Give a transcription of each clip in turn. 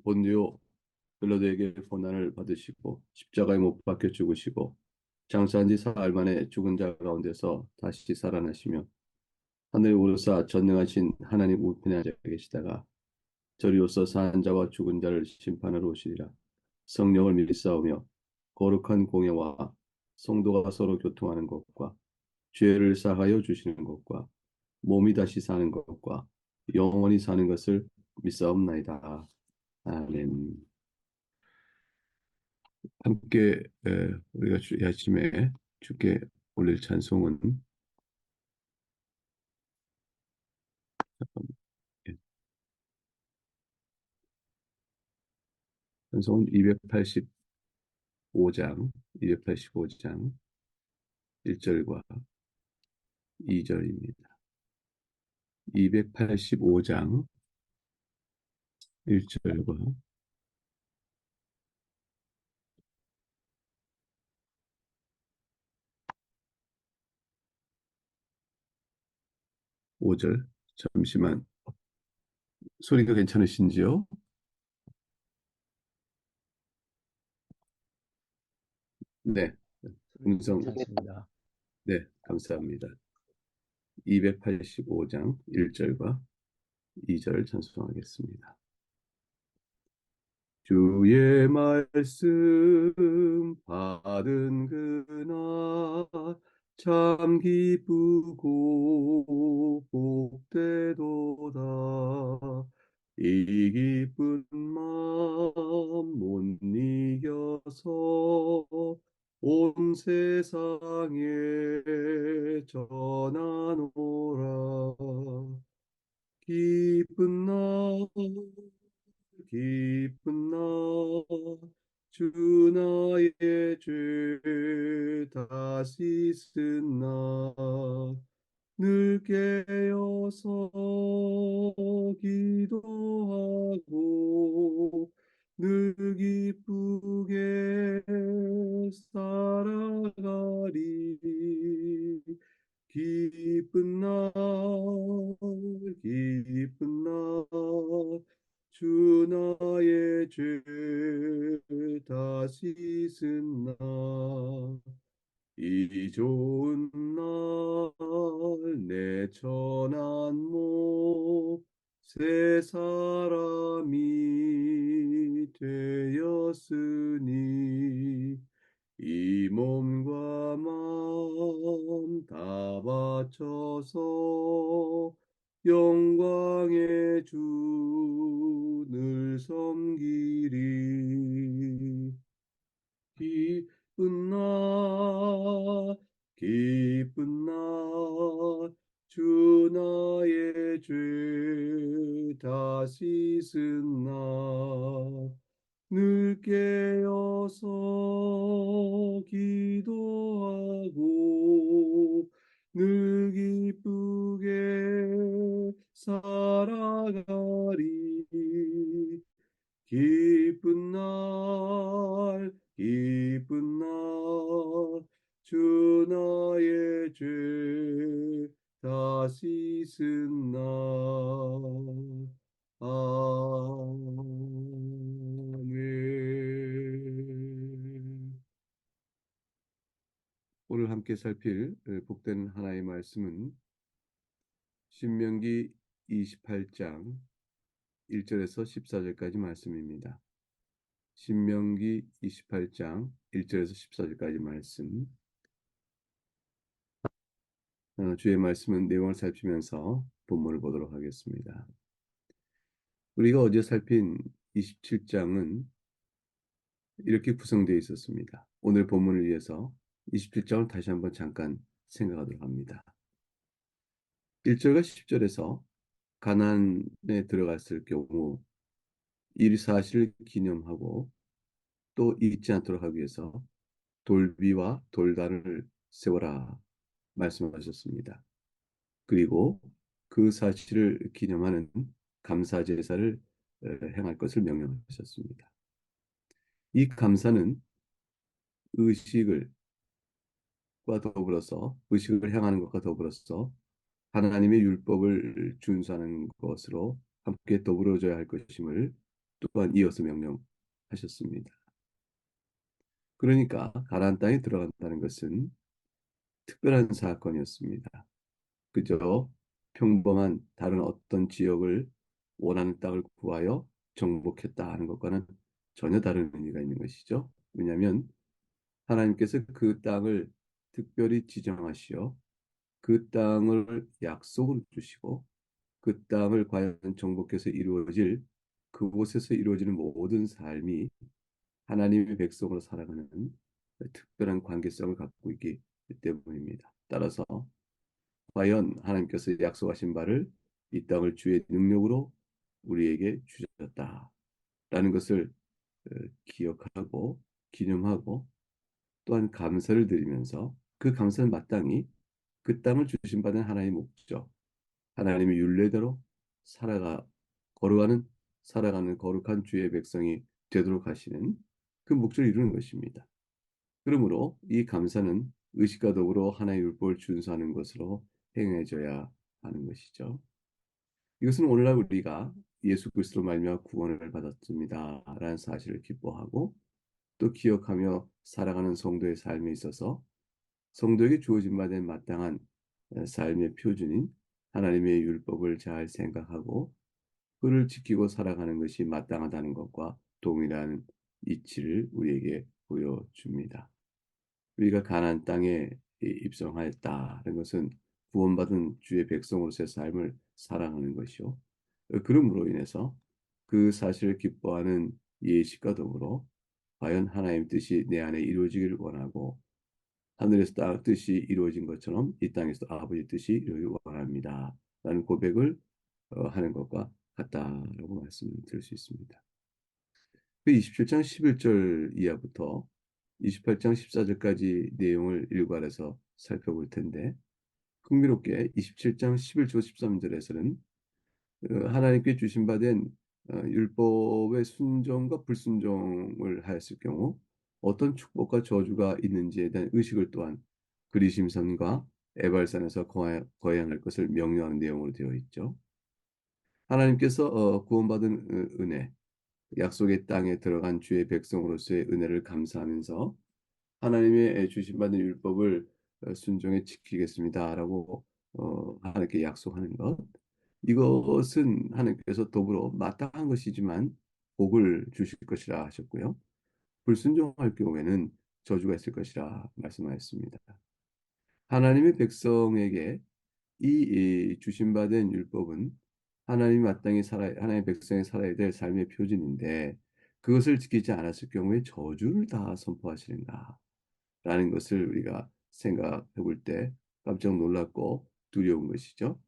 본디오 빌라도에게 고난을 받으시고 십자가에 못 박혀 죽으시고 장사한 지 사흘 만에 죽은 자 가운데서 다시 살아나시며 하늘에 오르사 전능하신 하나님 우편에 앉아 계시다가 저리로서 사한 자와 죽은 자를 심판하러 오시리라. 성령을 믿사오며 거룩한 공예와 성도가 서로 교통하는 것과 죄를 사하여 주시는 것과 몸이 다시 사는 것과 영원히 사는 것을 믿사옵나이다. 아멘. 함께 우리가 이 아침에 주께 올릴 찬송은 예, 찬송은 285장 1절과 2절입니다. 285장 1절과 5절. 잠시만, 소리가 괜찮으신지요? 네, 음성, 괜찮습니다. 네, 감사합니다. 285장 1절과 2절 찬송하겠습니다. 주의 말씀 받은 그날 참 기쁘고 복되도다. 이 기쁜 마음 못 이겨서 온 세상에 전하노라. 기쁜 날 기쁜 날 주 나의 죄 다시 쓴 날 늘 깨어서 기도하고 늘 기쁘게 살아가리. 기쁜 날 기쁜 날 주 나의 죄 다시 쓴 날 이 좋은 날 내 천한 몸새 사람이 되었으니 이 몸과 마음 다 바쳐서 영광의 주를 섬기리. 기쁜 날 기쁜 날 주 나의 죄 다 씻은 날 늘 깨어서 기도하고 늘 기쁘게 살아가리. 기쁜 날 기쁜 날 주 나의 죄 다 씻은 날 아멘. 오늘 함께 살필 복된 하나의 말씀은 신명기 28장 1절에서 14절까지 말씀입니다. 신명기 28장 1절에서 14절까지 말씀. 주의 말씀은 내용을 살피면서 본문을 보도록 하겠습니다. 우리가 어제 살핀 27장은 이렇게 구성되어 있었습니다. 오늘 본문을 위해서 27장을 다시 한번 잠깐 생각하도록 합니다. 1절과 10절에서 가나안에 들어갔을 경우 이 사실을 기념하고 또 잊지 않도록 하기 위해서 돌비와 돌단을 세워라 말씀하셨습니다. 그리고 그 사실을 기념하는 감사 제사를 행할 것을 명령하셨습니다. 이 감사는 의식을 의식을 행하는 것과 더불어서 하나님의 율법을 준수하는 것으로 함께 더불어져야 할 것임을 또한 이어서 명령하셨습니다. 그러니까 가나안 땅에 들어간다는 것은 특별한 사건이었습니다. 그저 평범한 다른 어떤 지역을 원하는 땅을 구하여 정복했다 하는 것과는 전혀 다른 의미가 있는 것이죠. 왜냐하면 하나님께서 그 땅을 특별히 지정하시어 그 땅을 약속으로 주시고 그 땅을 과연 정복해서 이루어질 그곳에서 이루어지는 모든 삶이 하나님의 백성으로 살아가는 특별한 관계성을 갖고 있기 때문입니다. 따라서 과연 하나님께서 약속하신 바를 이 땅을 주의 능력으로 우리에게 주셨다라는 것을 기억하고 기념하고 또한 감사를 드리면서 그 감사는 마땅히 그 땅을 주신 바는 하나님의 목적, 하나님의 율례대로 살아가 걸어가는 살아가는 거룩한 주의 백성이 되도록 하시는 그 목적을 이루는 것입니다. 그러므로 이 감사는 의식과 더불어 하나의 율법을 준수하는 것으로 행해져야 하는 것이죠. 이것은 오늘날 우리가 예수 그리스도로 말미암아 구원을 받았습니다라는 사실을 기뻐하고 또 기억하며 살아가는 성도의 삶에 있어서 성도에게 주어진 바 된 마땅한 삶의 표준인 하나님의 율법을 잘 생각하고 그를 지키고 살아가는 것이 마땅하다는 것과 동일한 이치를 우리에게 보여줍니다. 우리가 가나안 땅에 입성하였다는 것은 구원받은 주의 백성으로서의 삶을 살아가는 것이요. 그러므로 인해서 그 사실을 기뻐하는 예식과 더불어 과연 하나님 뜻이 내 안에 이루어지기를 원하고 하늘에서 땅 뜻이 이루어진 것처럼 이 땅에서도 아버지 뜻이 이루어지기 원합니다. 라는 고백을 하는 것과 같다라고 말씀드릴 수 있습니다. 그 27장 11절 이하부터 28장 14절까지 내용을 일괄해서 살펴볼 텐데 흥미롭게 27장 11절 13절에서는 하나님께 주신 바 된 율법의 순종과 불순종을 하였을 경우 어떤 축복과 저주가 있는지에 대한 의식을 또한 그리심산과 에발산에서 거행할 것을 명령하는 내용으로 되어 있죠. 하나님께서 구원받은 은혜, 약속의 땅에 들어간 주의 백성으로서의 은혜를 감사하면서 하나님의 주신 받은 율법을 순종해 지키겠습니다라고 하나님께 약속하는 것. 이것은 하나님께서 더불어 마땅한 것이지만 복을 주실 것이라 하셨고요. 불순종할 경우에는 저주가 있을 것이라 말씀하였습니다. 하나님의 백성에게 이 주신받은 율법은 하나님이 마땅히 하나님의 백성이 살아야 될 삶의 표준인데 그것을 지키지 않았을 경우에 저주를 다 선포하시는가 라는 것을 우리가 생각해 볼 때 깜짝 놀랐고 두려운 것이죠.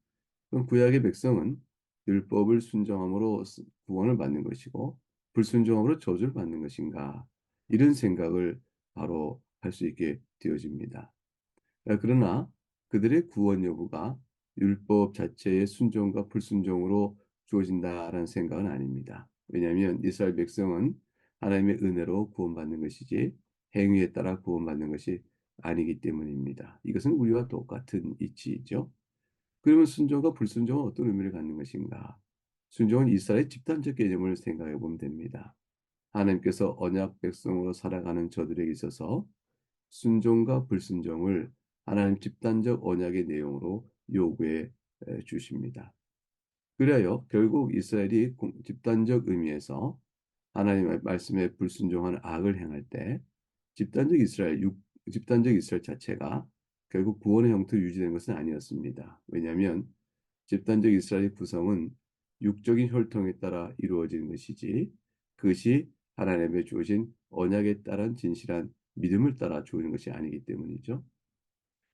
그럼 구약의 백성은 율법을 순종함으로 구원을 받는 것이고 불순종함으로 저주를 받는 것인가 이런 생각을 바로 할 수 있게 되어집니다. 그러나 그들의 구원 여부가 율법 자체의 순종과 불순종으로 주어진다라는 생각은 아닙니다. 왜냐하면 이스라엘 백성은 하나님의 은혜로 구원받는 것이지 행위에 따라 구원받는 것이 아니기 때문입니다. 이것은 우리와 똑같은 이치이죠. 그러면 순종과 불순종은 어떤 의미를 갖는 것인가? 순종은 이스라엘의 집단적 개념을 생각해 보면 됩니다. 하나님께서 언약 백성으로 살아가는 저들에게 있어서 순종과 불순종을 하나님 집단적 언약의 내용으로 요구해 주십니다. 그래요. 결국 이스라엘이 집단적 의미에서 하나님의 말씀에 불순종하는 악을 행할 때 집단적 이스라엘 자체가 결국 구원의 형태로 유지된 것은 아니었습니다. 왜냐하면 집단적 이스라엘의 구성은 육적인 혈통에 따라 이루어지는 것이지 그것이 하나님의 주어진 언약에 따른 진실한 믿음을 따라 주어지는 것이 아니기 때문이죠.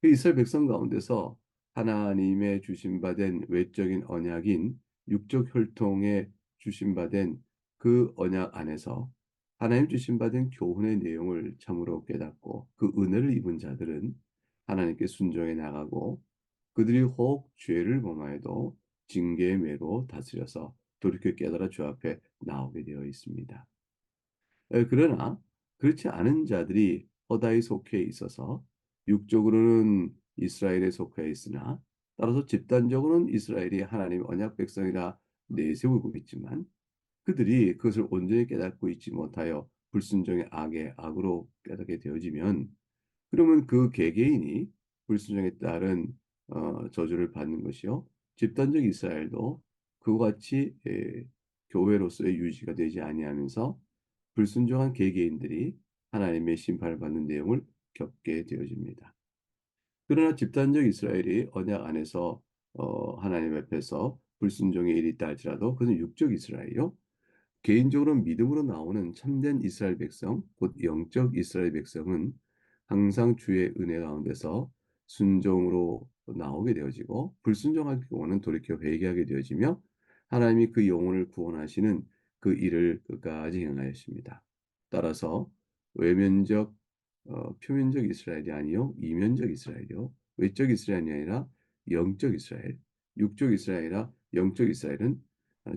그 이스라엘 백성 가운데서 하나님의 주신바된 외적인 언약인 육적 혈통에 주신바된 그 언약 안에서 하나님 주신바된 교훈의 내용을 참으로 깨닫고 그 은혜를 입은 자들은 하나님께 순종해 나가고 그들이 혹 죄를 범하여도 징계의 매로 다스려서 돌이켜 깨달아 주 앞에 나오게 되어 있습니다. 그러나 그렇지 않은 자들이 허다히 속해 있어서 육적으로는 이스라엘에 속해 있으나 따라서 집단적으로는 이스라엘이 하나님 언약 백성이라 내세우고 있지만 그들이 그것을 온전히 깨닫고 있지 못하여 불순종의 악에 악으로 깨닫게 되어지면 그러면 그 개개인이 불순종에 따른 저주를 받는 것이요. 집단적 이스라엘도 그와 같이 교회로서의 유지가 되지 아니하면서 불순종한 개개인들이 하나님의 심판을 받는 내용을 겪게 되어집니다. 그러나 집단적 이스라엘이 언약 안에서 하나님 앞에서 불순종의 일이 있다 할지라도 그것은 육적 이스라엘이요. 개인적으로 믿음으로 나오는 참된 이스라엘 백성, 곧 영적 이스라엘 백성은 항상 주의 은혜 가운데서 순종으로 나오게 되어지고 불순종할 경우는 돌이켜 회개하게 되어지며 하나님이 그 영혼을 구원하시는 그 일을 끝까지 행하였습니다. 따라서 외면적, 표면적 이스라엘이 아니요 이면적 이스라엘이요 외적 이스라엘이 아니라 영적 이스라엘, 육적 이스라엘이라 영적 이스라엘은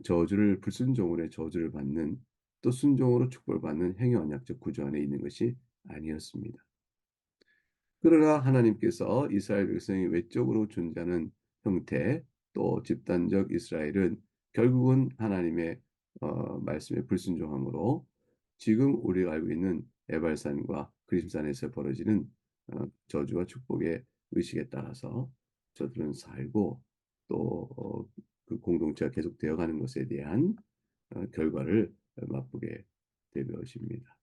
저주를 불순종으로 저주를 받는 또 순종으로 축복을 받는 행위 언약적 구조 안에 있는 것이 아니었습니다. 그러나 하나님께서 이스라엘 백성이 외적으로 존재하는 형태 또 집단적 이스라엘은 결국은 하나님의 말씀에 불순종함으로 지금 우리가 알고 있는 에발산과 그림산에서 벌어지는 저주와 축복의 의식에 따라서 저들은 살고 또 그 공동체가 계속되어 가는 것에 대한 결과를 맛보게 될 것입니다.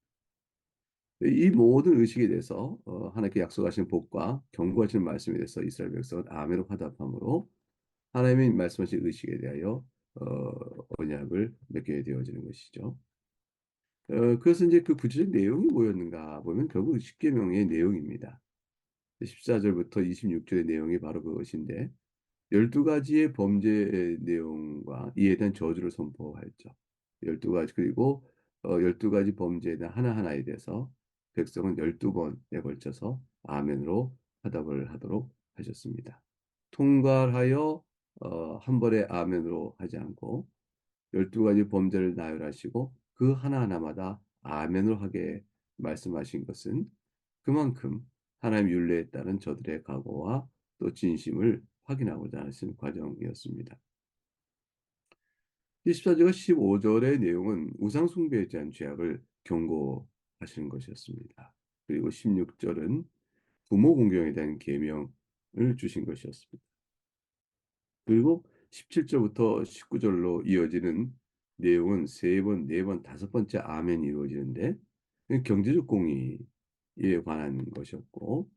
이 모든 의식에 대해서 하나님께 약속하신 복과 경고하시는 말씀에 대해서 이스라엘 백성은 아멘으로 화답함으로 하나님의 말씀하신 의식에 대하여 언약을 맺게 되어지는 것이죠. 그래서 이제 그 구체적 내용이 뭐였는가 보면 결국 십계명의 내용입니다. 14절부터 26절의 내용이 바로 그것인데 12가지의 범죄의 내용과 이에 대한 저주를 선포하였죠. 12가지 그리고 12가지 범죄에 대한 하나하나에 대해서 백성은 12번에 걸쳐서 아멘으로 화답을 하도록 하셨습니다. 통괄하여 한 번에 아멘으로 하지 않고 12가지 범죄를 나열하시고 그 하나하나마다 아멘으로 하게 말씀하신 것은 그만큼 하나님 율례에 따른 저들의 각오와 또 진심을 확인하고자 하신 과정이었습니다. 14절과 15절의 내용은 우상 숭배에 대한 죄악을 경고하시는 것이었습니다. 그리고 16절은 부모 공경에 대한 계명을 주신 것이었습니다. 그리고 17절부터 19절로 이어지는 내용은 세 번, 네 번, 다섯 번째 아멘이 이루어지는데 경제적 공의에 관한 것이었고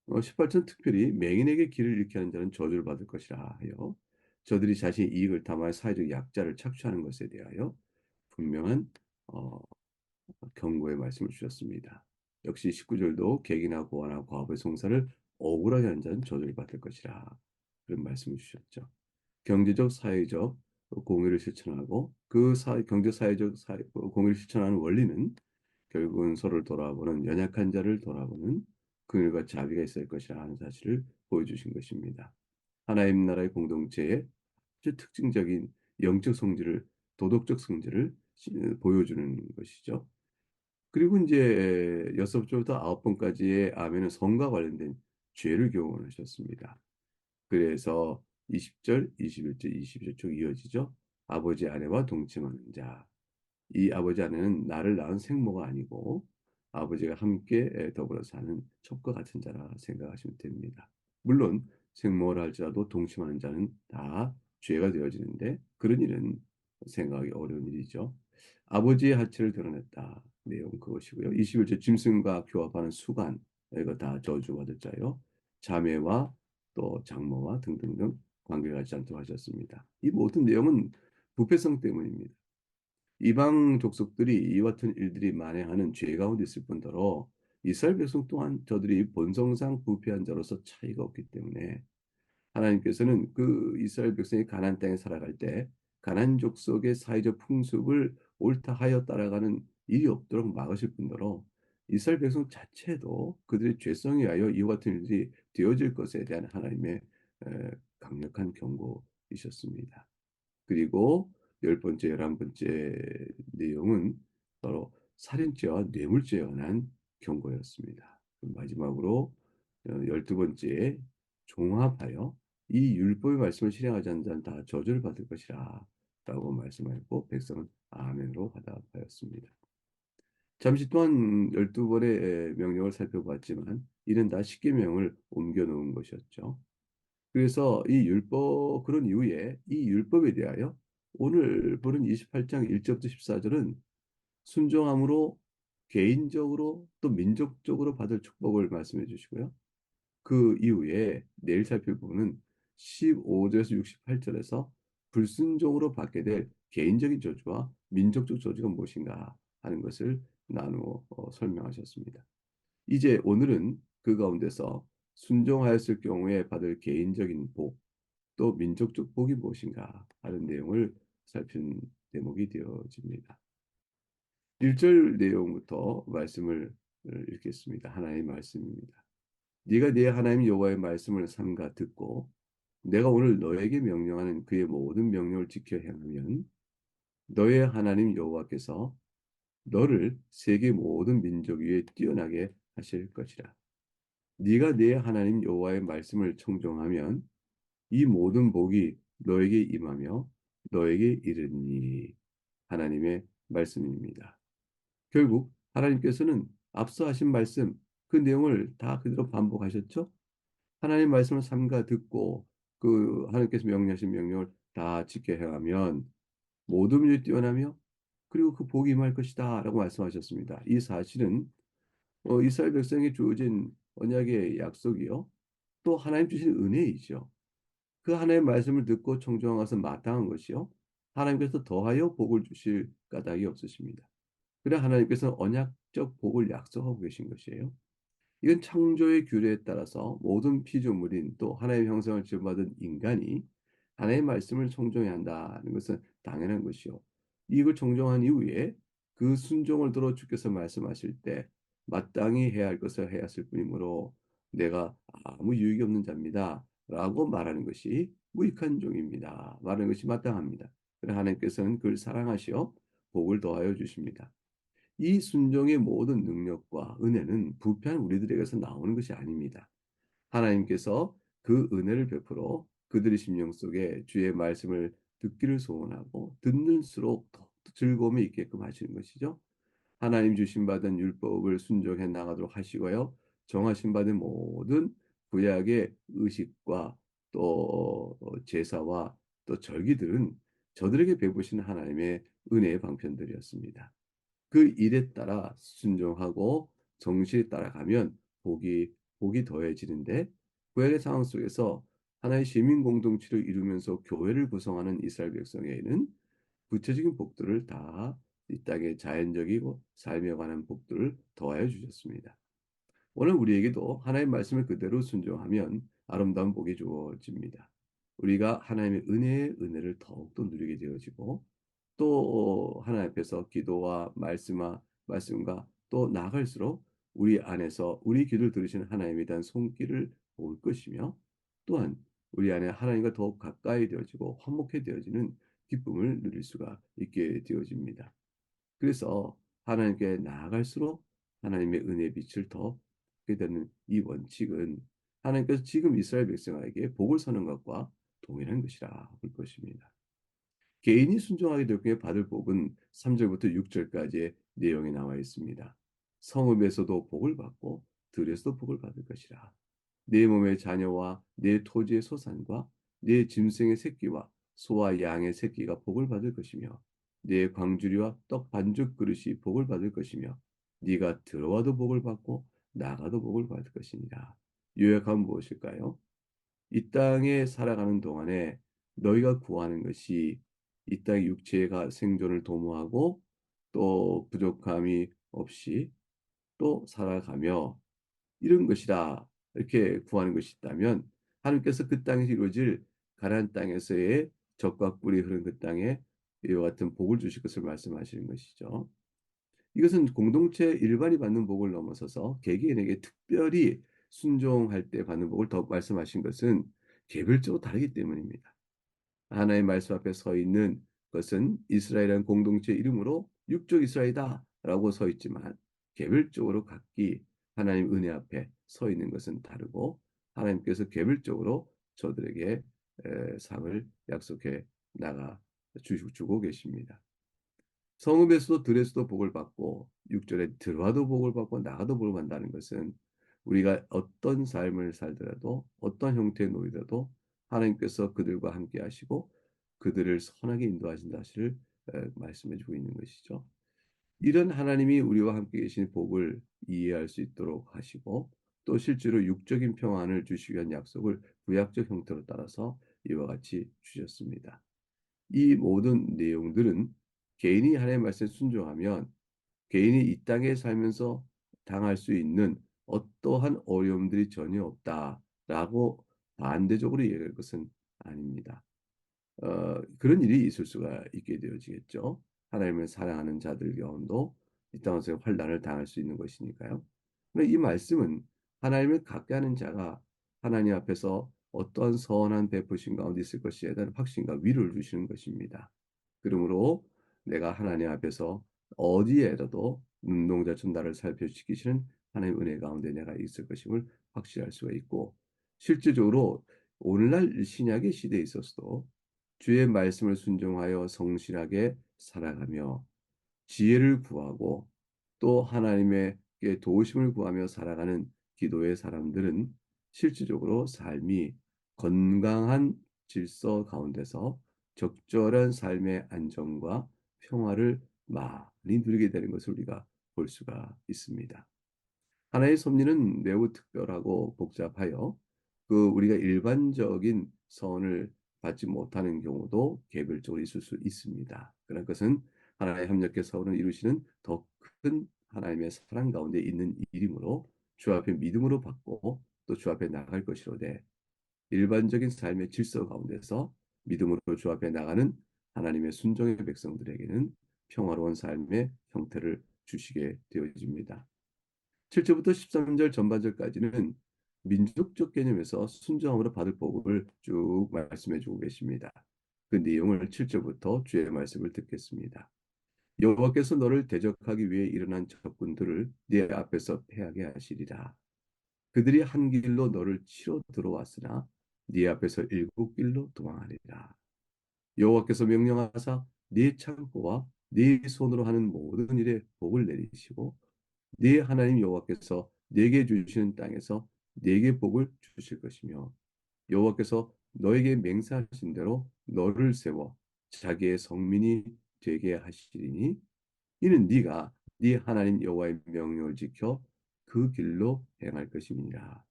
18절 특별히 맹인에게 길을 잃게 하는 자는 저주를 받을 것이라 하여 저들이 자신의 이익을 담아 사회적 약자를 착취하는 것에 대하여 분명한 어, 경고의 말씀을 주셨습니다. 역시 19절도 객이나 고아나 과부의 송사를 억울하게 하는 자는 저주를 받을 것이라 그런 말씀을 주셨죠. 경제적 사회적 공의를 실천하고 그 경제 사회적 공의를 실천하는 원리는 결국은 서로를 돌아보는 연약한 자를 돌아보는 긍휼과 자비가 있을 것이라 하는 사실을 보여주신 것입니다. 하나님 나라의 공동체의 아주 특징적인 영적 성질을 도덕적 성질을 보여주는 것이죠. 그리고 이제 여섯 절부터 아홉 번까지의 아멘은 성과 관련된 죄를 교훈하셨습니다. 그래서 20절, 21절, 22절 쭉 이어지죠. 아버지 아내와 동침하는 자. 이 아버지 아내는 나를 낳은 생모가 아니고 아버지가 함께 더불어 사는 첩과 같은 자라 생각하시면 됩니다. 물론 생모라 할지라도 동침하는 자는 다 죄가 되어지는데 그런 일은 생각하기 어려운 일이죠. 아버지의 하체를 드러냈다. 내용 그것이고요. 21절 짐승과 교합하는 수간 이거 다 저주받을 자요. 자매와 또 장모와 등등등 관계 갖지 않도록 하셨습니다. 이 모든 내용은 부패성 때문입니다. 이방 족속들이 이와 같은 일들이 만행하는 죄 가운데 있을 뿐더러 이스라엘 백성 또한 저들이 본성상 부패한 자로서 차이가 없기 때문에 하나님께서는 그 이스라엘 백성이 가나안 땅에 살아갈 때 가나안 족속의 사회적 풍습을 옳다 하여 따라가는 일이 없도록 막으실 뿐더러 이스라엘 백성 자체도 그들의 죄성에 하여 이와 같은 일들이 되어질 것에 대한 하나님의 강력한 경고이셨습니다. 그리고 열 번째, 열한 번째 내용은 바로 살인죄와 뇌물죄에 관한 경고였습니다. 마지막으로 열두 번째에 종합하여 이 율법의 말씀을 실행하지 않는 자는 다 저주를 받을 것이라 라고 말씀하였고 백성은 아멘으로 화답하였습니다. 잠시 동안 12번의 명령을 살펴봤지만 이는 다 십계명을 옮겨 놓은 것이었죠. 그래서 이 율법 그런 이후에 이 율법에 대하여 오늘 보는 28장 1절부터 14절은 순종함으로 개인적으로 또 민족적으로 받을 축복을 말씀해 주시고요. 그 이후에 내일 살필 부분은 15절에서 68절에서 불순종으로 받게 될 개인적인 저주와 민족적 저주가 무엇인가 하는 것을 나누어 설명하셨습니다. 이제 오늘은 그 가운데서 순종하였을 경우에 받을 개인적인 복, 또 민족적 복이 무엇인가 하는 내용을 살핀 대목이 되어집니다. 1절 내용부터 말씀을 읽겠습니다. 하나님의 말씀입니다. 네가 네 하나님 여호와의 말씀을 삼가 듣고 내가 오늘 너에게 명령하는 그의 모든 명령을 지켜 행하면 너의 하나님 여호와께서 너를 세계 모든 민족 위에 뛰어나게 하실 것이라. 네가 네 하나님 여호와의 말씀을 청종하면 이 모든 복이 너에게 임하며 너에게 이르니 하나님의 말씀입니다. 결국 하나님께서는 앞서 하신 말씀 그 내용을 다 그대로 반복하셨죠. 하나님 말씀을 삼가 듣고 그 하나님께서 명령하신 명령을 다 지켜 행하면 모든 일이 뛰어나며 그리고 그 복이 임할 것이다라고 말씀하셨습니다. 이 사실은 이스라엘 백성에게 주어진 언약의 약속이요. 또 하나님 주신 은혜이죠. 그 하나님의 말씀을 듣고 청종한 것은 마땅한 것이요. 하나님께서 더하여 복을 주실 까닭이 없으십니다. 그래 하나님께서 언약적 복을 약속하고 계신 것이에요. 이건 창조의 규례에 따라서 모든 피조물인 또 하나님의 형상을 지음받은 인간이 하나님의 말씀을 청종해야 한다는 것은 당연한 것이요. 이걸 청종한 이후에 그 순종을 들어 주께서 말씀하실 때 마땅히 해야 할 것을 해야 했을 뿐이므로 내가 아무 유익이 없는 자입니다. 라고 말하는 것이 무익한 종입니다. 말하는 것이 마땅합니다. 그래 하나님께서는 그를 사랑하시어 복을 더하여 주십니다. 이 순종의 모든 능력과 은혜는 부패한 우리들에게서 나오는 것이 아닙니다. 하나님께서 그 은혜를 베풀어 그들의 심령 속에 주의 말씀을 듣기를 소원하고 듣는수록 더 즐거움이 있게끔 하시는 것이죠. 하나님 주신 받은 율법을 순종해 나가도록 하시고요. 정하신 받은 모든 구약의 의식과 또 제사와 또 절기들은 저들에게 베푸신 하나님의 은혜의 방편들이었습니다. 그 일에 따라 순종하고 정실에 따라가면 복이 더해지는데 구약의 상황 속에서 하나의 시민 공동체를 이루면서 교회를 구성하는 이스라엘 백성에게는 구체적인 복들을 다 이 땅의 자연적이고 삶에 관한 복들을 더하여 주셨습니다. 오늘 우리에게도 하나님의 말씀을 그대로 순종하면 아름다운 복이 주어집니다. 우리가 하나님의 은혜의 은혜를 더욱더 누리게 되어지고 또 하나님 앞에서 기도와 말씀과 또 나아갈수록 우리 안에서 우리 기도를 들으시는 하나님에 대한 손길을 볼 것이며 또한 우리 안에 하나님과 더욱 가까이 되어지고 화목해 되어지는 기쁨을 누릴 수가 있게 되어집니다. 그래서 하나님께 나아갈수록 하나님의 은혜의 빛을 더 받게 되는 이 원칙은 하나님께서 지금 이스라엘 백성에게 복을 서는 것과 동일한 것이라 볼 것입니다. 개인이 순종하게 될 경우에 받을 복은 3절부터 6절까지의 내용이 나와 있습니다. 성읍에서도 복을 받고 들에서도 복을 받을 것이라. 내 몸의 자녀와 내 토지의 소산과 내 짐승의 새끼와 소와 양의 새끼가 복을 받을 것이며 내 광주리와 떡 반죽 그릇이 복을 받을 것이며 네가 들어와도 복을 받고 나가도 복을 받을 것이니라. 요약하면 무엇일까요? 이 땅에 살아가는 동안에 너희가 구하는 것이 이 땅의 육체가 생존을 도모하고 또 부족함이 없이 또 살아가며 이런 것이다. 이렇게 구하는 것이 있다면 하나님께서 그 땅에서 이루어질 가나안 땅에서의 적과 꿀이 흐른 그 땅에 이와 같은 복을 주실 것을 말씀하시는 것이죠. 이것은 공동체 일반이 받는 복을 넘어서서 개개인에게 특별히 순종할 때 받는 복을 더 말씀하신 것은 개별적으로 다르기 때문입니다. 하나의 말씀 앞에 서 있는 것은 이스라엘이라는 공동체 이름으로 육족 이스라엘이다라고 서 있지만 개별적으로 각기 하나님 은혜 앞에 서 있는 것은 다르고 하나님께서 개별적으로 저들에게 상을 약속해 나가 주고 계십니다. 성읍에서도 들에서도 복을 받고 6절에 들어와도 복을 받고 나가도 복을 받는다는 것은 우리가 어떤 삶을 살더라도 어떤 형태의 노이라도 하나님께서 그들과 함께 하시고 그들을 선하게 인도하신다 사실을 말씀해 주고 있는 것이죠. 이런 하나님이 우리와 함께 계신 복을 이해할 수 있도록 하시고 또 실제로 육적인 평안을 주시기 위한 약속을 구약적 형태로 따라서 이와 같이 주셨습니다. 이 모든 내용들은 개인이 하나님의 말씀에 순종하면 개인이 이 땅에 살면서 당할 수 있는 어떠한 어려움들이 전혀 없다라고 반대적으로 얘기할 것은 아닙니다. 그런 일이 있을 수가 있게 되어지겠죠. 하나님을 사랑하는 자들 가운데도 이 땅에서 환난을 당할 수 있는 것이니까요. 그런데 이 말씀은 하나님을 갖게 하는 자가 하나님 앞에서 어떠한 선한 베푸심 가운데 있을 것이에 대한 확신과 위로를 주시는 것입니다. 그러므로 내가 하나님 앞에서 어디에라도 눈동자처럼 나를 살펴주시는 하나님의 은혜 가운데 내가 있을 것임을 확실할 수가 있고 실제적으로 오늘날 신약의 시대에 있어서도 주의 말씀을 순종하여 성실하게 살아가며 지혜를 구하고 또 하나님에게 도우심을 구하며 살아가는 기도의 사람들은 실질적으로 삶이 건강한 질서 가운데서 적절한 삶의 안정과 평화를 많이 누리게 되는 것을 우리가 볼 수가 있습니다. 하나의 섭리는 매우 특별하고 복잡하여 우리가 일반적인 선을 받지 못하는 경우도 개별적으로 있을 수 있습니다. 그런 것은 하나의 협력의 서울을 이루시는 더 큰 하나님의 사랑 가운데 있는 일이므로 주 앞에 믿음으로 받고 또 주 앞에 나갈 것이로되 일반적인 삶의 질서 가운데서 믿음으로 주 앞에 나가는 하나님의 순종의 백성들에게는 평화로운 삶의 형태를 주시게 되어집니다. 7절부터 13절 전반절까지는 민족적 개념에서 순종함으로 받을 복을 쭉 말씀해 주고 계십니다. 그 내용을 7절부터 주의 말씀을 듣겠습니다. 여호와께서 너를 대적하기 위해 일어난 적군들을 네 앞에서 패하게 하시리라. 그들이 한 길로 너를 치러 들어왔으나 네 앞에서 일곱 길로 도망하리라. 여호와께서 명령하사 네 창고와 네 손으로 하는 모든 일에 복을 내리시고 네 하나님 여호와께서 네게 주시는 땅에서 네게 복을 주실 것이며 여호와께서 너에게 맹세하신 대로 너를 세워 자기의 성민이 되게 하시리니 이는 네가 네 하나님 여호와의 명령을 지켜 그 길로 행할 것임이니라.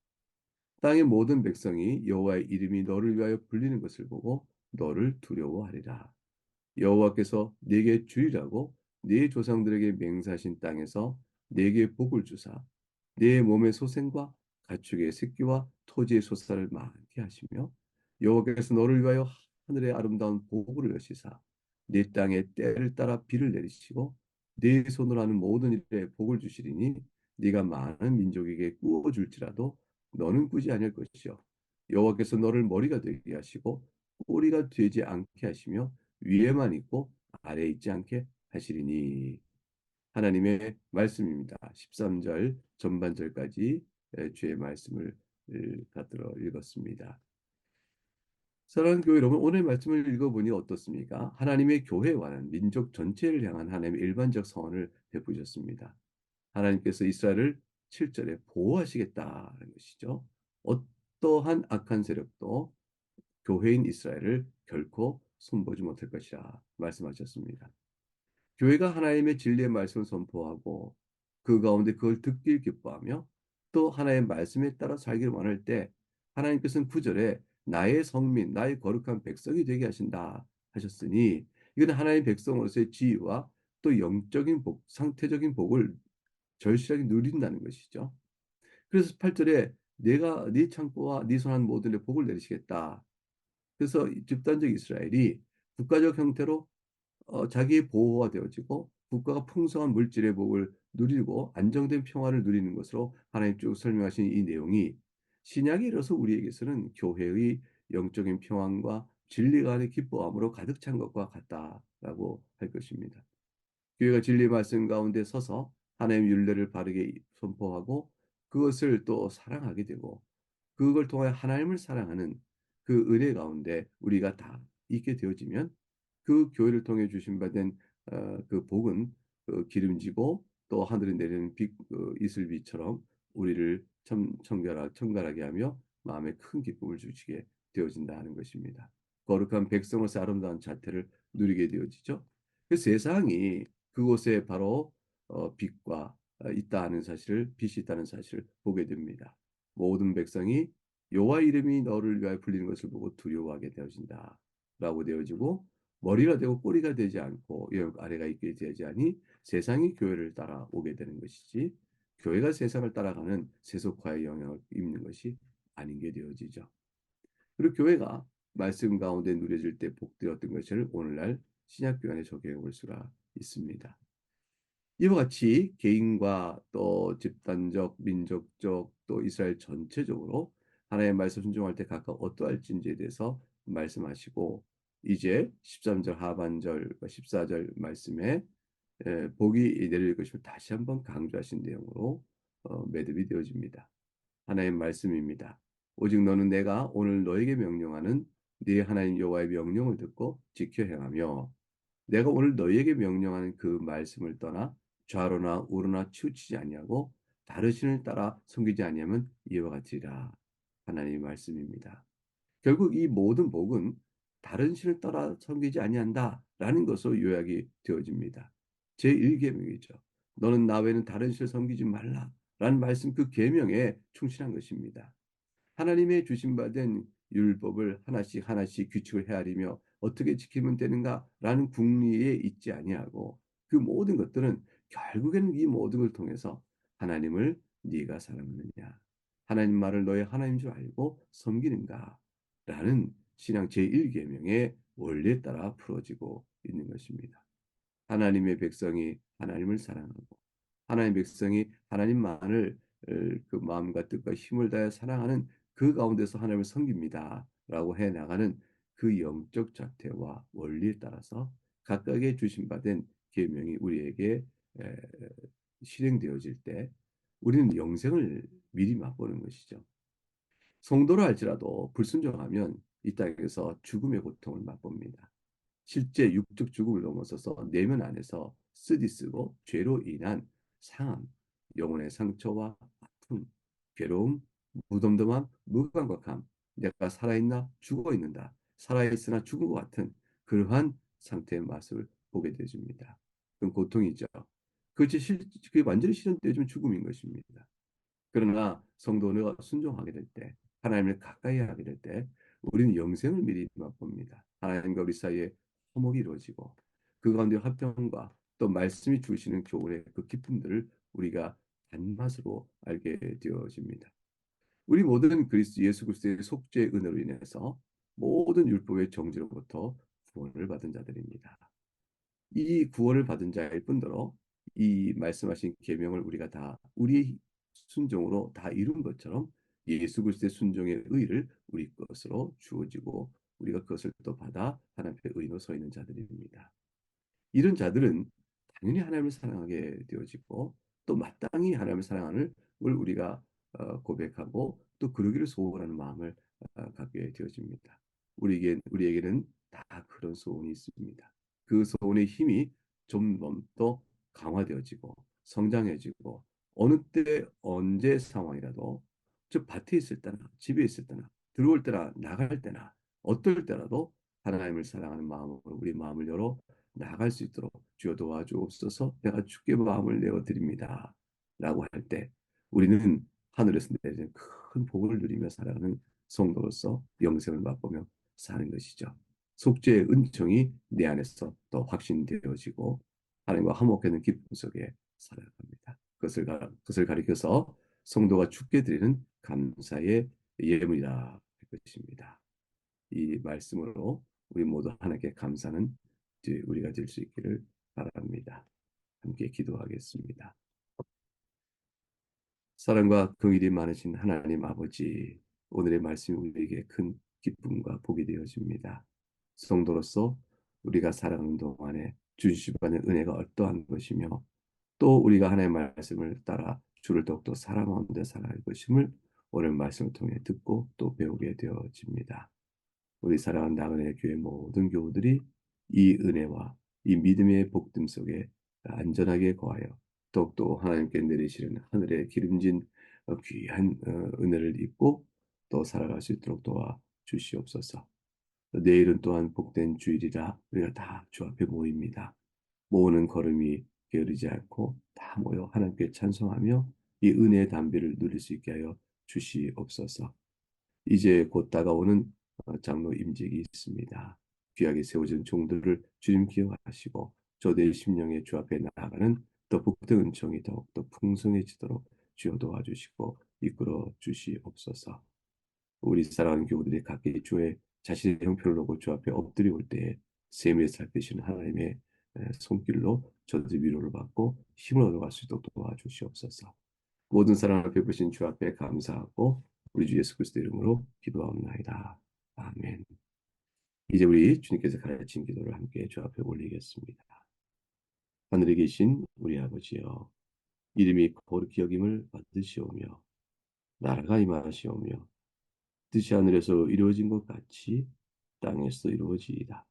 땅의 모든 백성이 여호와의 이름이 너를 위하여 불리는 것을 보고 너를 두려워하리라. 여호와께서 네게 주리라고 네 조상들에게 맹세하신 땅에서 네게 복을 주사 네 몸의 소생과 가축의 새끼와 토지의 소사를 많게 하시며 여호와께서 너를 위하여 하늘의 아름다운 복을 여시사 네 땅에 때를 따라 비를 내리시고 네 손으로 하는 모든 일에 복을 주시리니 네가 많은 민족에게 꾸어 줄지라도 너는 꾸지 아니할 것이요 여호와께서 너를 머리가 되게 하시고 꼬리가 되지 않게 하시며 위에만 있고 아래에 있지 않게 하시리니 하나님의 말씀입니다. 13절 전반절까지 주의 말씀을 받들어 읽었습니다. 사랑하는 교회 여러분, 오늘 말씀을 읽어보니 어떻습니까? 하나님의 교회에 관한 민족 전체를 향한 하나님의 일반적 선언을 베푸셨습니다. 하나님께서 이스라엘을 7절에 보호하시겠다는 것이죠. 어떠한 악한 세력도 교회인 이스라엘을 결코 손보지 못할 것이라 말씀하셨습니다. 교회가 하나님의 진리의 말씀을 선포하고 그 가운데 그걸 듣길 기뻐하며 또 하나님의 말씀에 따라 살기를 원할 때 하나님께서는 9절에 나의 성민, 나의 거룩한 백성이 되게 하신다 하셨으니 이건 하나님의 백성으로서의 지위와 또 영적인 복, 상태적인 복을 절실하게 누린다는 것이죠. 그래서 8절에 내가 네 창고와 네 손한 모든 데 복을 내리시겠다. 그래서 집단적 이스라엘이 국가적 형태로 자기의 보호가 되어지고 국가가 풍성한 물질의 복을 누리고 안정된 평화를 누리는 것으로 하나님 쭉 설명하신 이 내용이 신약에 이르러서 우리에게서는 교회의 영적인 평안과 진리가 안에 기뻐함으로 가득 찬 것과 같다라고 할 것입니다. 교회가 진리 말씀 가운데 서서 하나님의 율례를 바르게 선포하고 그것을 또 사랑하게 되고 그걸 통하여 하나님을 사랑하는 그 은혜 가운데 우리가 다 있게 되어지면 그 교회를 통해 주신 바된 그 복은 기름지고 또 하늘에 내리는 빛, 이슬비처럼 우리를 청결하게 하며 마음에 큰 기쁨을 주시게 되어진다 하는 것입니다. 거룩한 백성으로서 아름다운 자태를 누리게 되어지죠. 그 세상이 그곳에 바로 빛과 있다 하는 사실을 빛이 있다는 사실을 보게 됩니다. 모든 백성이 여호와 이름이 너를 위하여 불리는 것을 보고 두려워하게 되어진다라고 되어지고 머리가 되고 꼬리가 되지 않고 아래가 있게 되지 아니 세상이 교회를 따라오게 되는 것이지 교회가 세상을 따라가는 세속화의 영향을 입는 것이 아닌 게 되어지죠. 그리고 교회가 말씀 가운데 누려질 때 복되었던 것을 오늘날 신약교회 안에 적용해 볼 수가 있습니다. 이와 같이 개인과 또 집단적, 민족적, 또 이스라엘 전체적으로 하나님의 말씀 순종할 때 각각 어떠할지에 대해서 말씀하시고 이제 13절 하반절, 14절 말씀에 복이 내릴 것임을 다시 한번 강조하신 내용으로 매듭이 되어집니다. 하나님의 말씀입니다. 오직 너는 내가 오늘 너에게 명령하는 네 하나님 여호와의 명령을 듣고 지켜 행하며 내가 오늘 너희에게 명령하는 그 말씀을 떠나 좌로나 우로나 치우치지 아니하고 다른 신을 따라 섬기지 아니하면 이와 같으리라. 하나님의 말씀입니다. 결국 이 모든 복은 다른 신을 따라 섬기지 아니한다라는 것으로 요약이 되어집니다. 제1계명이죠. 너는 나 외에는 다른 신을 섬기지 말라라는 말씀 그 계명에 충실한 것입니다. 하나님의 주신 바된 율법을 하나씩 하나씩 규칙을 헤아리며 어떻게 지키면 되는가라는 궁리에 있지 아니하고 그 모든 것들은 결국에는 이 모든 걸 통해서 하나님을 네가 사랑하느냐 하나님 말을 너의 하나님인 줄 알고 섬기는가라는 신앙 제1계명의 원리에 따라 풀어지고 있는 것입니다. 하나님의 백성이 하나님을 사랑하고 하나님의 백성이 하나님만을 그 마음과 뜻과 힘을 다해 사랑하는 그 가운데서 하나님을 섬깁니다. 라고 해 나가는 그 영적 자태와 원리에 따라서 각각의 주신 바된 계명이 우리에게 실행되어질 때 우리는 영생을 미리 맛보는 것이죠. 성도라 할지라도 불순종하면 이 땅에서 죽음의 고통을 맛봅니다. 실제 육적 죽음을 넘어서서 내면 안에서 쓰디쓰고 죄로 인한 상함, 영혼의 상처와 아픔, 괴로움, 무덤덤함, 무감각함, 내가 살아있나 죽어있는다, 살아있으나 죽은 것 같은 그러한 상태의 맛을 보게 되어집니다. 그건 고통이죠. 그게 완전히 실현되어지면 죽음인 것입니다. 그러나 성도가 순종하게 될 때, 하나님을 가까이 하게 될 때, 우리는 영생을 미리 맛봅니다. 하나님과 우리 사이에 화목이 이루어지고, 그 가운데 화평과 또 말씀이 주시는 교훈의 그 기쁨들을 우리가 단맛으로 알게 되어집니다. 우리 모든 그리스도 예수 그리스도의 속죄의 은혜로 인해서 모든 율법의 정죄로부터 구원을 받은 자들입니다. 이 구원을 받은 자일 뿐더러 이 말씀하신 계명을 우리가 다 우리의 순종으로 다 이룬 것처럼 예수 그리스도의 순종의 의를 우리 것으로 주어지고 우리가 그것을 또 받아 하나님 앞에 의인으로 서 있는 자들입니다. 이런 자들은 당연히 하나님을 사랑하게 되어지고 또 마땅히 하나님을 사랑하는 걸 우리가 고백하고 또 그러기를 소원하는 마음을 갖게 되어집니다. 우리에게는 다 그런 소원이 있습니다. 그 소원의 힘이 좀 더 강화되어지고 성장해지고 어느 때 언제 상황이라도 저 밭에 있을 때나 집에 있을 때나 들어올 때나 나갈 때나 어떨 때라도 하나님을 사랑하는 마음으로 우리 마음을 열어 나갈 수 있도록 주여 도와주옵소서 내가 주께 마음을 내어드립니다. 라고 할 때 우리는 하늘에서 내리는 큰 복을 누리며 살아가는 성도로서 영생을 맛보며 사는 것이죠. 속죄의 은총이 내 안에서 더 확신되어지고 하나님과 화목하는 기쁨 속에 살아갑니다. 그것을 가리켜서 성도가 주께 드리는 감사의 예물이라 할 것입니다. 이 말씀으로 우리 모두 하나님께 감사는 우리가 될 수 있기를 바랍니다. 함께 기도하겠습니다. 사랑과 긍휼이 많으신 하나님 아버지, 오늘의 말씀이 우리에게 큰 기쁨과 복이 되어집니다. 성도로서 우리가 살아가는 동안에 주시받는 은혜가 어떠한 것이며 또 우리가 하나님의 말씀을 따라 주를 더욱더 사랑하는 데 살아갈 것임을 오늘 말씀을 통해 듣고 또 배우게 되어집니다. 우리 사랑하는 나그네 교회 모든 교우들이 이 은혜와 이 믿음의 복등 속에 안전하게 거하여 더욱더 하나님께 내리시는 하늘의 기름진 귀한 은혜를 입고 또 살아갈 수 있도록 도와 주시옵소서. 내일은 또한 복된 주일이라 우리가 다 주 앞에 모입니다. 모으는 걸음이 게으르지 않고 다 모여 하나님께 찬송하며 이 은혜의 담비를 누릴 수 있게 하여 주시옵소서. 이제 곧 다가오는 장로 임직이 있습니다. 귀하게 세워진 종들을 주님 기억하시고 저들의 심령의 주 앞에 나아가는 더 복된 은총이 더욱더 풍성해지도록 주여 도와주시고 이끌어 주시옵소서. 우리 사랑하는 교우들이 각기 주의 자신의 형편을 놓고 주 앞에 엎드려 올 때에 셈을 살피시는 하나님의 손길로 저들의 위로를 받고 힘을 얻어갈 수 있도록 도와주시옵소서. 모든 사랑을 베푸신 주 앞에 감사하고 우리 주 예수 그리스도 이름으로 기도하옵나이다. 아멘. 이제 우리 주님께서 가르친 기도를 함께 주 앞에 올리겠습니다. 하늘에 계신 우리 아버지여, 이름이 거룩히 여김을 받으시오며 나라가 임하시오며 뜻이 하늘에서 이루어진 것 같이 땅에서 이루어지이다.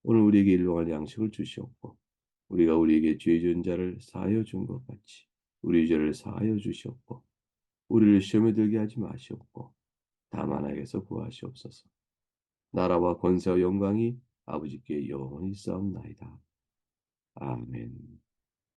오늘 우리에게 일용할 양식을 주시옵고 우리가 우리에게 죄 지은 자를 사하여 준 것 같이 우리 죄를 사하여 주시옵고 우리를 시험에 들게 하지 마시옵고 다만 악에서 구하시옵소서. 나라와 권세와 영광이 아버지께 영원히 있사옵나이다. 아멘.